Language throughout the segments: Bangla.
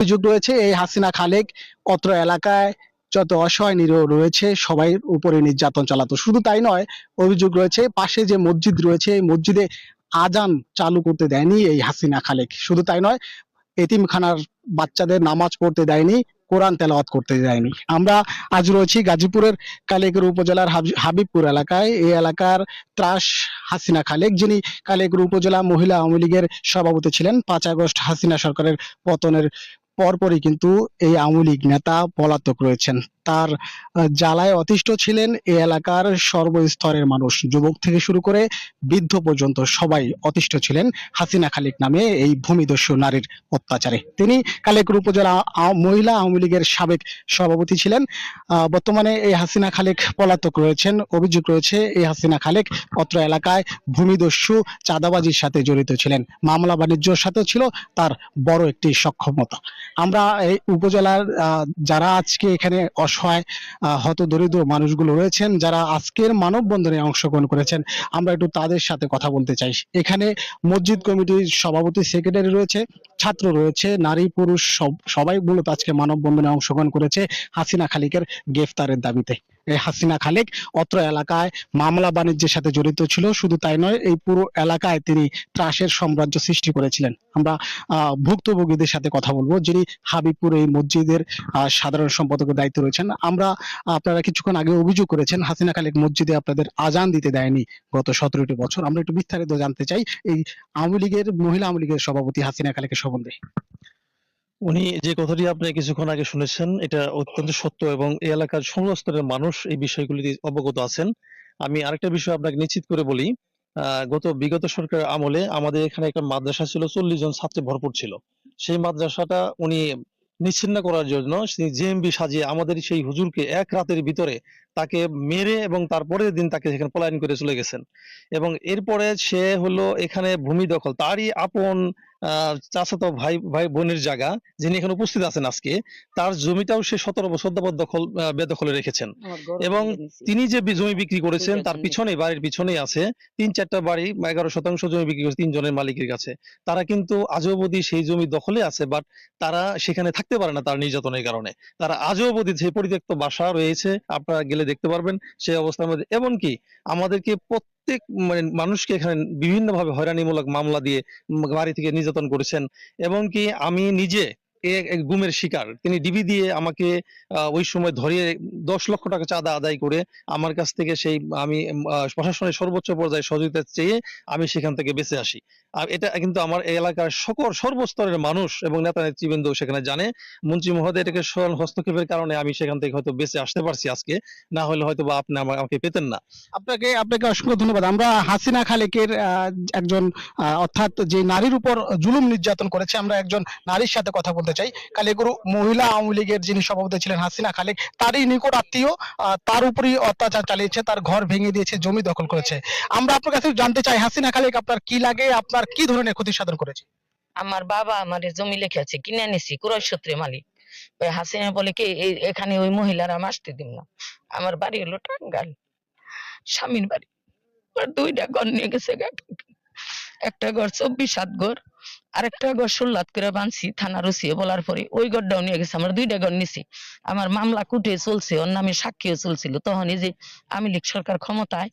অভিযোগ রয়েছে এই হাসিনা খালেক অত্র এলাকায় যত অসহায় নিরীহ রয়েছে সবাই উপরে নির্যাতন চালাতো। শুধু তাই নয়, অভিযোগ রয়েছে পাশে যে মসজিদ রয়েছে এই মসজিদে আজান চালু করতে দেয়নি এই হাসিনা খালেক। শুধু তাই নয়, এতিমখানার বাচ্চাদের নামাজ পড়তে দেয়নি, কোরআন তেলাওয়াত করতে দেয়নি। আমরা আজ রয়েছি গাজীপুরের কালিয়াকৈর উপজেলার হাবিবপুর এলাকায়। এই এলাকার ত্রাস হাসিনা খালেক, যিনি কালিয়াকৈর উপজেলা মহিলা আওয়ামী লীগের সভাপতি ছিলেন। 5 আগস্ট হাসিনা সরকারের পতনের পরপরই কিন্তু এই আওয়ামী লীগ নেতা পলাতক রয়েছেন। তার জ্বালায় অতিষ্ঠ ছিলেন এই এলাকার সর্বস্তরের মানুষ, যুবক থেকে শুরু করে বৃদ্ধ পর্যন্ত সবাই অতিষ্ঠ ছিলেন হাসিনা খালেক নামে এই ভূমিদস্যু নারীর অত্যাচারে। তিনি কালিয়াকৈর উপজেলা মহিলা আওয়ামী লীগের সাবেক সভাপতি ছিলেন। বর্তমানে এই হাসিনা খালেক পলাতক রয়েছেন। অভিযোগ রয়েছে এই হাসিনা খালেক অত্র এলাকায় ভূমিদস্যু চাঁদাবাজির সাথে জড়িত ছিলেন, মামলা বাণিজ্যের সাথেও ছিল তার বড় একটি সক্ষমতা। আমরা এই উপজেলার যারা আজকে এখানে অসহায় হতদরিদ্র মানুষগুলো রয়েছেন, যারা আজকের মানববন্ধনে অংশগ্রহণ করেছেন, আমরা একটু তাদের সাথে কথা বলতে চাই। এখানে মসজিদ কমিটির সভাপতি, সেক্রেটারি রয়েছে, ছাত্র রয়েছে, নারী পুরুষ সবাই মূলত আজকে মানববন্ধনে অংশগ্রহণ করেছে হাসিনা খালেকের গ্রেফতারের দাবিতে। এই হাসিনা খালেক অত্র এলাকায় মামলা বাণিজ্যের সাথে জড়িত ছিল। শুধু তাই নয়, এই পুরো এলাকায় তিনি ত্রাসের সাম্রাজ্য সৃষ্টি করেছিলেন। আমরা ভুক্তভোগীদের সাথে কথা বলবো, যিনি হাবিবপুর এই মসজিদের সাধারণ সম্পাদকের দায়িত্ব রয়েছেন। আপনারা কিছুক্ষণ আগে অভিযোগ করেছেন হাসিনা খালেক মসজিদে আপনাদের আজান দিতে দেয়নি গত 17টি বছর। আমরা একটু বিস্তারিত জানতে চাই এই মহিলা আওয়ামী লীগের সভাপতি হাসিনা খালেকের সম্বন্ধে। উনি যে কথাটি আপনি কিছুক্ষণ আগে শুনেছেন এটা অত্যন্ত সত্য এবং এই এলাকার সমস্ত স্তরের মানুষ এই বিষয়গুলিতে অবগত আছেন। আমি আরেকটা বিষয় আপনাকে নিশ্চিত করে বলি, বিগত সরকারের আমলে আমাদের এখানে একটা মাদ্রাসা ছিল, 40 জন ছাত্রে ভরপুর ছিল। সেই মাদ্রাসাটা উনি নিচ্ছিন্ন করার জন্য জেএমবি সাজিয়ে আমাদের সেই হুজুরকে এক রাতের ভিতরে তাকে মেরে এবং তারপরের দিন তাকে সেখানে পলায়ন করে চলে গেছেন। এবং এরপরে সে হলো এখানে ভূমি দখল, তারই আপন চাচাতো ভাই ভাই বোনের জায়গা, যিনি এখানে উপস্থিত আছেন আজকে, তার জমিটাও সে 17 বছর যাবত বেদখলে রেখেছেন। এবং তিনি যে জমি বিক্রি করেছেন তার পিছনে, বাড়ির পিছনেই আছে 3-4টা বাড়ি, 11% জমি বিক্রি করেছে 3 জনের মালিকের কাছে। তারা কিন্তু আজও অবধি সেই জমি দখলে আছে, বাট তারা সেখানে থাকতে পারে না তার নির্যাতনের কারণে। তারা আজও অবধি সেই পরিত্যক্ত বাসা রয়েছে, আপনারা গেলে দেখতে পারবেন সেই অবস্থার মধ্যে। এমনকি আমাদেরকে প্রত্যেক মানুষকে এখানে বিভিন্নভাবে হয়রানিমূলক মামলা দিয়ে বাড়ি থেকে নির্যাতন করেছেন। এবং কি আমি নিজে গুমের শিকার। তিনি ডিবি দিয়ে আমাকে ওই সময় ধরিয়ে 10 লক্ষ টাকা চাঁদা আদায় করে আমার কাছ থেকে আমি প্রশাসনের সর্বোচ্চ পর্যায়ে সহযোগিতা চেয়ে আমি সেখান থেকে বেঁচে আসি। আর এটা কিন্তু আমার এই এলাকার সর্বস্তরের মানুষ এবং নেতা নেতৃবৃন্দ সেখানে জানে। মন্ত্রী মহোদয় এটাকে হস্তক্ষেপের কারণে আমি সেখান থেকে হয়তো বেঁচে আসতে পারছি আজকে, না হলে হয়তো বা আপনি আমাকে পেতেন না। আপনাকে অসংখ্য ধন্যবাদ। আমরা হাসিনা খালেকের একজন অর্থাৎ যে নারীর উপর জুলুম নির্যাতন করেছে, আমরা একজন নারীর সাথে কথা বলতে চাই। কালিয়াকৈর মহিলা আওয়ামী লীগের যিনি সভাপতি ছিলেন হাসিনা খালেক, তারই নিকট আত্মীয় তার উপরই অত্যাচার চালিয়েছে, তার ঘর ভেঙে দিয়েছে, জমি দখল করেছে। আমরা আপনার কাছে জানতে চাই হাসিনা খালেক আপনার কি লাগে, আপনার কি ধরনের ক্ষতি সাধন করেছে? আমার বাবা আমার জমি লিখে আছে, কিনে নিছি ক্রয় সূত্রে মালিক। ওই হাসিনা বলে কি এখানে ওই মহিলারা আমি আসতে দিব না। আমার বাড়ি হলো টাঙ্গাইল, স্বামীর বাড়ি। আর 2টা ঘর নিয়ে গেছে, একটা ঘর 24/7 ঘর, আরেকটা ঘর 16 করে বানছি থানার ওসি বলার পরে ওই ঘরটাও নিয়ে গেছে। আমরা 2টা ঘর নিছি। আমার মামলা কুটে চলছে, ওর নামে সাক্ষীও চলছিল। তখন এই যে আওয়ামী লীগ সরকার ক্ষমতায়,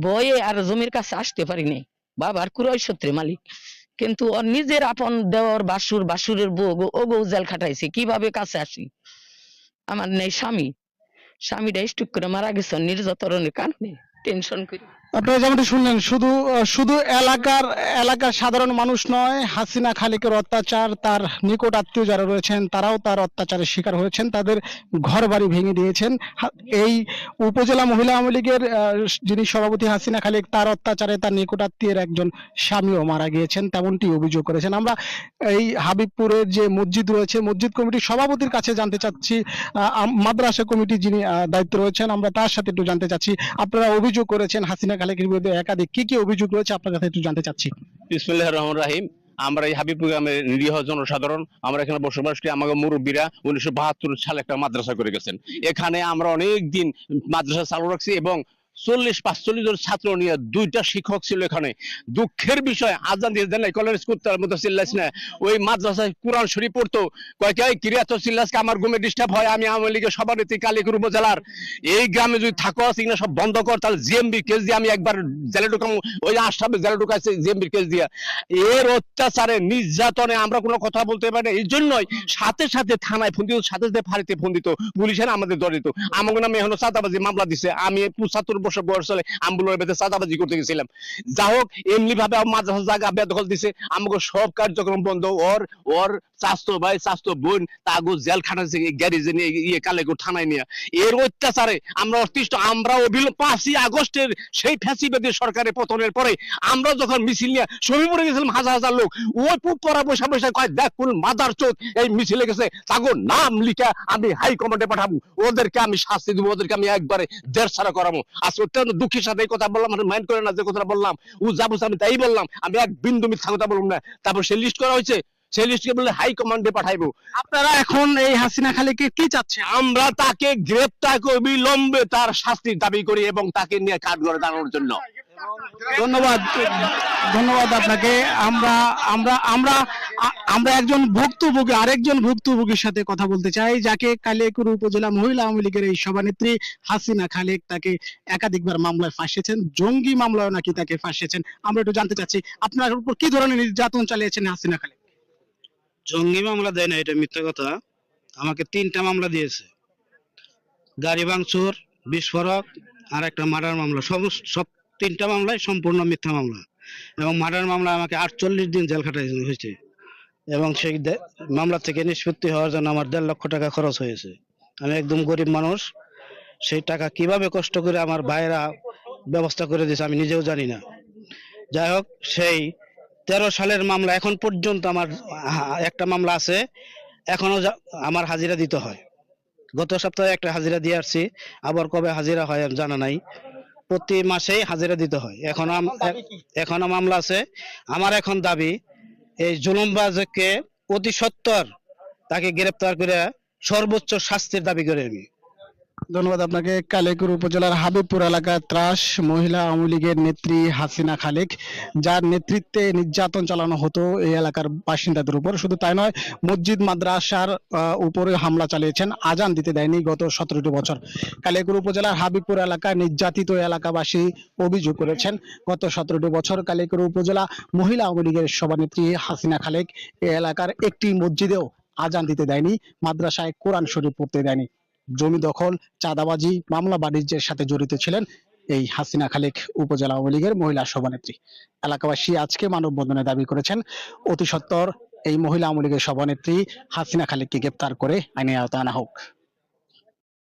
বয়ে আর জমির কাছে আসতে পারিনি। বাবার ক্রয় সূত্রে মালিক, কিন্তু ওর নিজের আপন দেওয়ার বাসুরের বউ ওগো জেল খাটাইছে। কিভাবে কাছে আসি? আমার নেই স্বামীটা স্ট্রোক করে মারা গেছে নির্যাতনের কারণে, টেনশন করে। আপনারা যেমনটি শুনলেন, শুধু এলাকার সাধারণ মানুষ নয়, হাসিনা খালেকের অত্যাচার, তার নিকট আত্মীয় যারা রয়েছেন তারাও তার অত্যাচারের শিকার হয়েছেন, তাদের ঘর বাড়ি ভেঙে দিয়েছেন। এই উপজেলা মহিলা আওয়ামী লীগের যিনি সভাপতি হাসিনা খালেক, তার অত্যাচারে তার নিকট আত্মীয়ের একজন স্বামীও মারা গিয়েছেন, তেমনটি অভিযোগ করেছেন। আমরা এই হাবিবপুরের যে মসজিদ রয়েছে, মসজিদ কমিটির সভাপতির কাছে জানতে চাচ্ছি, মাদ্রাসা কমিটি যিনি দায়িত্ব রয়েছেন, আমরা তার সাথে একটু জানতে চাচ্ছি। আপনারা অভিযোগ করেছেন হাসিনা খালেকের বিরুদ্ধে একাধিক, কি অভিযোগ রয়েছে আপনার কাছে একটু জানতে চাচ্ছি। বিসমিল্লাহির রহমানির রহিম। আমরা এই হাবিবপুর গ্রামের নিরীহ জনসাধারণ, আমরা এখানে বসবাস করি। আমাদের মুরব্বীরা 1972 সালে একটা মাদ্রাসা করে গেছেন। এখানে আমরা অনেক দিন মাদ্রাসা চালু রাখছি এবং 40-45 জন ছাত্র নিয়ে 2টা শিক্ষক ছিল এখানে। দুঃখের বিষয় আজান দিয়ে দেন কলেজ করতে মতো চিল্লাইস না। ওই মাদ্রাসায় কোরআন শরীফ পড়তো, কয় কে কিরিয়া তো চিল্লাসকে আমার ঘুমে ডিস্টার্ব হয়, আমি আওয়ামী লীগের সভানেত্রী কালীপুর উপজেলার, এই গ্রামে যদি থাকো সিগনা সব বন্ধ কর, তাহলে জিএমবি কেস দিয়ে আমি একবার জেলে ঢুকাম। ওই আশরাফে জেলে ঢুকাইছে জিএমবি কেস দিয়া। এর অত্যাচারে নির্যাতনে আমরা কোনো কথা বলতে পারি না। এই জন্যই সাথে সাথে থানায় ফোন দিত, সাথে সাথে ফাঁড়িতে ফোন দিত, পুলিশের আমাদের ধরে দিত। আমাকে নামে এখনো চাঁদাবাজি মামলা দিছে। আমি 75 বছর বয়স হলে আম্বুলের ভেতরে চাঁদাবাজি করতে গেছিলাম। যা হোক, এমনি ভাবে মাদ্রাসা জায়গা বেদখল দিছে, আমাকে সব কার্যক্রম বন্ধ। ওর ওর স্বাস্থ্য ভাই স্বাস্থ্য বোন তাগো জেলখানা গ্যারেজে নিয়ে ইয়ে কালেগুর থানায় নিয়ে। এর অত্যাচারে আমরা অতিষ্ঠ। আমরা অবিলম্ব 5ই আগস্টের সেই ফ্যাসিবাদী সরকারের পতনের পরে আমরা যখন মিছিল নিয়ে শমীপুরে গেছিলাম, হাজার হাজার লোক, ওই পুপরা বসে বসে কয় দেখ কোন মাদার চোদ এই মিছিলে গেছে, তাগো নাম লিখে আমি হাই কমান্ডে পাঠাবো, ওদেরকে আমি শাস্তি দেবো, ওদেরকে আমি একবারে দেড় ছাড়া করাবো। আজ অত্যন্ত দুঃখের সাথে এই কথা বললাম, মাইন্ড করে না যে কথাটা বললাম, ও যাবো আমি তাই বললাম, আমি এক বিন্দু মিথ্যা কথা বললাম না। তারপর সে লিস্ট করা হয়েছে, সেই লিস্টকে বললে হাই কমান্ডে পাঠাইবো। আপনারা এখন এই হাসিনা খালিককে কি চাচ্ছেন? আমরা তাকে গ্রেপ্তার করে বিলম্বে তার শাস্তির দাবি করি এবং তাকে নিয়ে কাঠগড়ে দাঁড়ানোর জন্য। ধন্যবাদ, ধন্যবাদ আপনাকে। আমরা আমরা আমরা আমরা একজন ভুক্তভোগী, আরেকজন ভুক্তভোগীর সাথে কথা বলতে চাই, যাকে কালিয়াকৈর উপজেলা মহিলা আওয়ামী লীগের এই সভানেত্রী হাসিনা খালিক, তাকে একাধিকবার মামলায় ফাঁসিয়েছেন, জঙ্গি মামলায় নাকি তাকে ফাঁসিয়েছেন। আমরা একটু জানতে চাচ্ছি আপনার উপর কি ধরনের নির্যাতন চালিয়েছেন হাসিনা খালিক? জঙ্গি মামলা দেয় না, এটা মিথ্যা কথা। আমাকে 3টা মামলা দিয়েছে, গাড়ি ভাঙচুর, বিস্ফোরক আর একটা মার্ডার মামলা। সব 3টা মামলাই সম্পূর্ণ মিথ্যা মামলা। এবং মার্ডার মামলা আমাকে 48 দিন জেল খাটাতে হয়েছে, এবং সেই মামলা থেকে নিষ্পত্তি হওয়ার জন্য আমার 1.5 লক্ষ টাকা খরচ হয়েছে। আমি একদম গরিব মানুষ, সেই টাকা কিভাবে কষ্ট করে আমার ভাইয়েরা ব্যবস্থা করে দিয়েছে আমি নিজেও জানি না। যাই হোক, সেই 13 সালের মামলা এখন পর্যন্ত আমার একটা মামলা আছে, এখনো আমার হাজিরা দিতে হয়। গত সপ্তাহে একটা হাজিরা দিয়ে আসছি, আবার কবে হাজিরা হয় আর জানা নাই। প্রতি মাসেই হাজিরা দিতে হয়। এখনো মামলা আছে। আমার এখন দাবি, এই জুলুমবাজকে অতি সত্বর তাকে গ্রেপ্তার করে সর্বোচ্চ শাস্তির দাবি করে আমি। ধন্যবাদ আপনাকে। কালিয়াকৈর উপজেলার হাবিবপুর এলাকার ত্রাস মহিলা আওয়ামী লীগের নেত্রী হাসিনা খালিক, যার নেতৃত্বে নির্যাতন চালানো হতো এই এলাকার বাসিন্দাদের উপর। শুধু তাই নয়, মসজিদ মাদ্রাসার উপরে হামলা চালিয়েছেন, আজান দিতে দেয়নি গত 17টি বছর। কালিয়াকৈর উপজেলার হাবিবপুর এলাকায় নির্যাতিত এলাকাবাসী অভিযোগ করেছেন, গত 17টি বছর কালিয়াকৈর উপজেলা মহিলা আওয়ামী লীগের সভানেত্রী হাসিনা খালিক এই এলাকার একটি মসজিদেও আজান দিতে দেয়নি, মাদ্রাসায় কোরআন শরীফ পড়তে দেয়নি। জমি দখল, চাঁদাবাজি, মামলা বাণিজ্যের সাথে জড়িত ছিলেন এই হাসিনা খালিক উপজেলা আওয়ামী লীগের মহিলা সভানেত্রী। এলাকাবাসী আজকে মানববন্ধনে দাবি করেছেন অতি সত্বর এই মহিলা আওয়ামী লীগের সভানেত্রী হাসিনা খালিককে গ্রেপ্তার করে আইনের আওতায় আনা হোক।